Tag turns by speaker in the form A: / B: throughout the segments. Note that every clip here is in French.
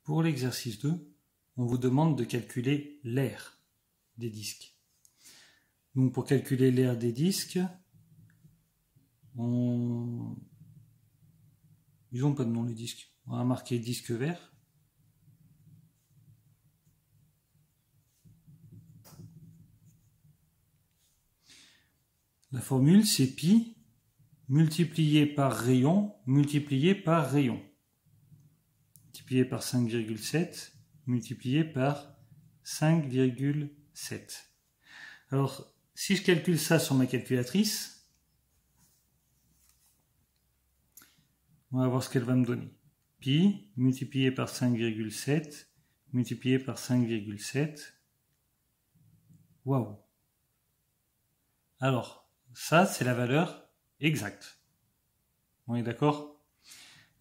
A: Pour l'exercice 2, on vous demande de calculer l'aire des disques. Donc pour calculer l'aire des disques, ils n'ont pas de nom les disques. On va marquer disque vert. La formule c'est pi multiplié par rayon multiplié par rayon. Multiplié par 5,7 multiplié par 5,7. Alors, si je calcule ça sur ma calculatrice, on va voir ce qu'elle va me donner. Pi multiplié par 5,7 multiplié par 5,7. Waouh! Alors, ça, c'est la valeur exacte. On est d'accord?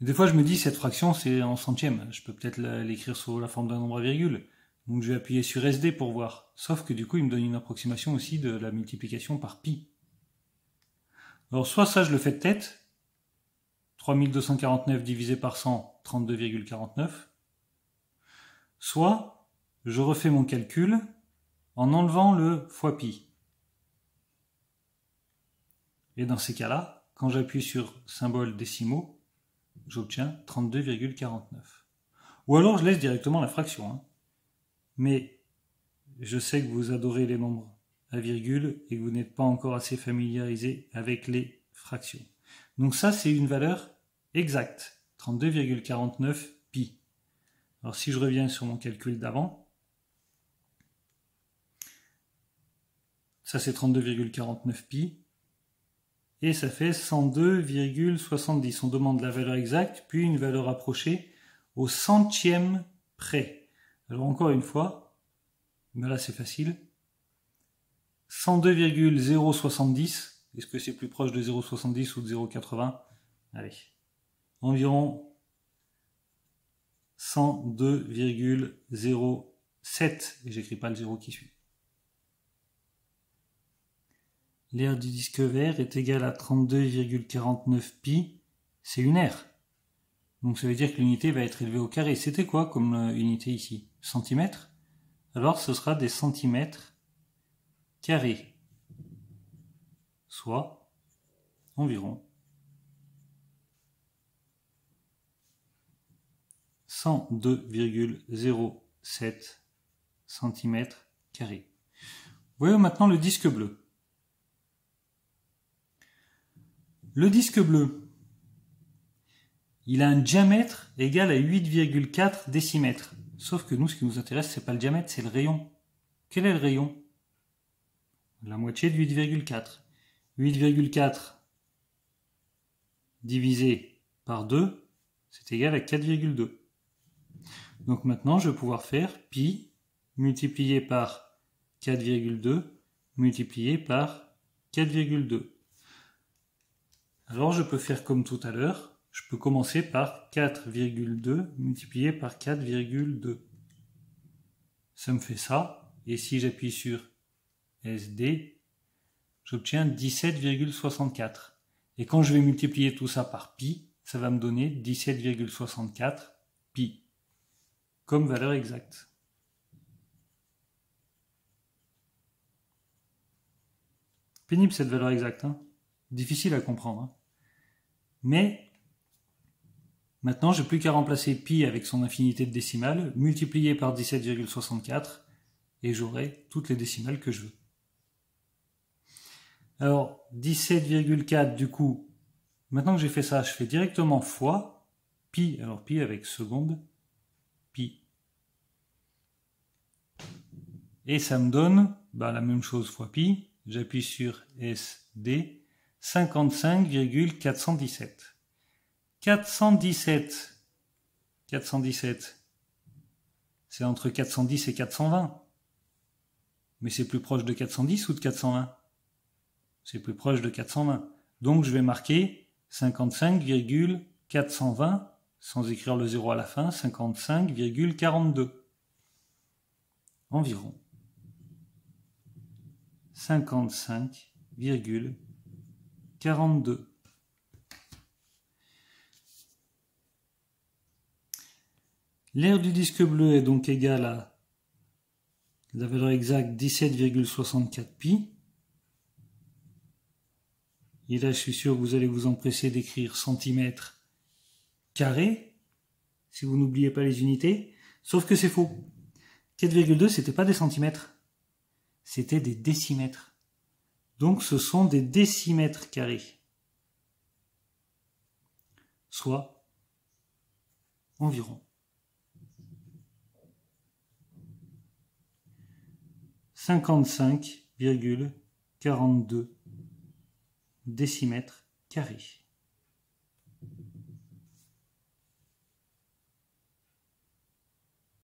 A: Des fois, je me dis, cette fraction, c'est en centièmes. Je peux peut-être l'écrire sous la forme d'un nombre à virgule. Donc, je vais appuyer sur SD pour voir. Sauf que du coup, il me donne une approximation aussi de la multiplication par pi. Alors, soit ça, je le fais de tête. 3249 divisé par 100, 32,49. Soit, je refais mon calcul en enlevant le fois pi. Et dans ces cas-là, quand j'appuie sur symbole décimaux, j'obtiens 32,49. Ou alors je laisse directement la fraction. Hein. Mais je sais que vous adorez les nombres à virgule et que vous n'êtes pas encore assez familiarisé avec les fractions. Donc ça, c'est une valeur exacte. 32,49 pi. Alors si je reviens sur mon calcul d'avant, ça c'est 32,49 pi. Et ça fait 102,70. On demande la valeur exacte, puis une valeur approchée au centième près. Alors encore une fois, mais là c'est facile. 102,070. Est-ce que c'est plus proche de 0,70 ou de 0,80? Allez. Environ 102,07. Et j'écris pas le 0 qui suit. L'aire du disque vert est égale à 32,49 pi, c'est une aire. Donc ça veut dire que l'unité va être élevée au carré. C'était quoi comme unité ici? Centimètres? Alors ce sera des centimètres carrés. Soit environ 102,07 centimètres carrés. Voyons maintenant le disque bleu. Le disque bleu, il a un diamètre égal à 8,4 décimètres. Sauf que nous, ce qui nous intéresse, c'est pas le diamètre, c'est le rayon. Quel est le rayon? La moitié de 8,4. 8,4 divisé par 2, c'est égal à 4,2. Donc maintenant, je vais pouvoir faire pi multiplié par 4,2 multiplié par 4,2. Alors je peux faire comme tout à l'heure, je peux commencer par 4,2 multiplié par 4,2. Ça me fait ça, et si j'appuie sur SD, j'obtiens 17,64. Et quand je vais multiplier tout ça par pi, ça va me donner 17,64 pi, comme valeur exacte. Pénible cette valeur exacte, hein? Difficile à comprendre. Hein? Mais maintenant, je n'ai plus qu'à remplacer pi avec son infinité de décimales, multiplié par 17,64, et j'aurai toutes les décimales que je veux. Alors, 17,4 du coup, maintenant que j'ai fait ça, je fais directement fois pi, alors pi avec seconde, pi. Et ça me donne la même chose fois pi, j'appuie sur SD, 55,417. 417, c'est entre 410 et 420. Mais c'est plus proche de 410 ou de 420? C'est plus proche de 420. Donc je vais marquer 55,420, sans écrire le 0 à la fin, 55,42. Environ. 55,42. L'aire du disque bleu est donc égale à la valeur exacte 17,64 pi. Et là, je suis sûr que vous allez vous empresser d'écrire centimètres carrés, si vous n'oubliez pas les unités. Sauf que c'est faux. 4,2, c'était pas des centimètres, c'était des décimètres. Donc ce sont des décimètres carrés. Soit environ 55,42 décimètres carrés.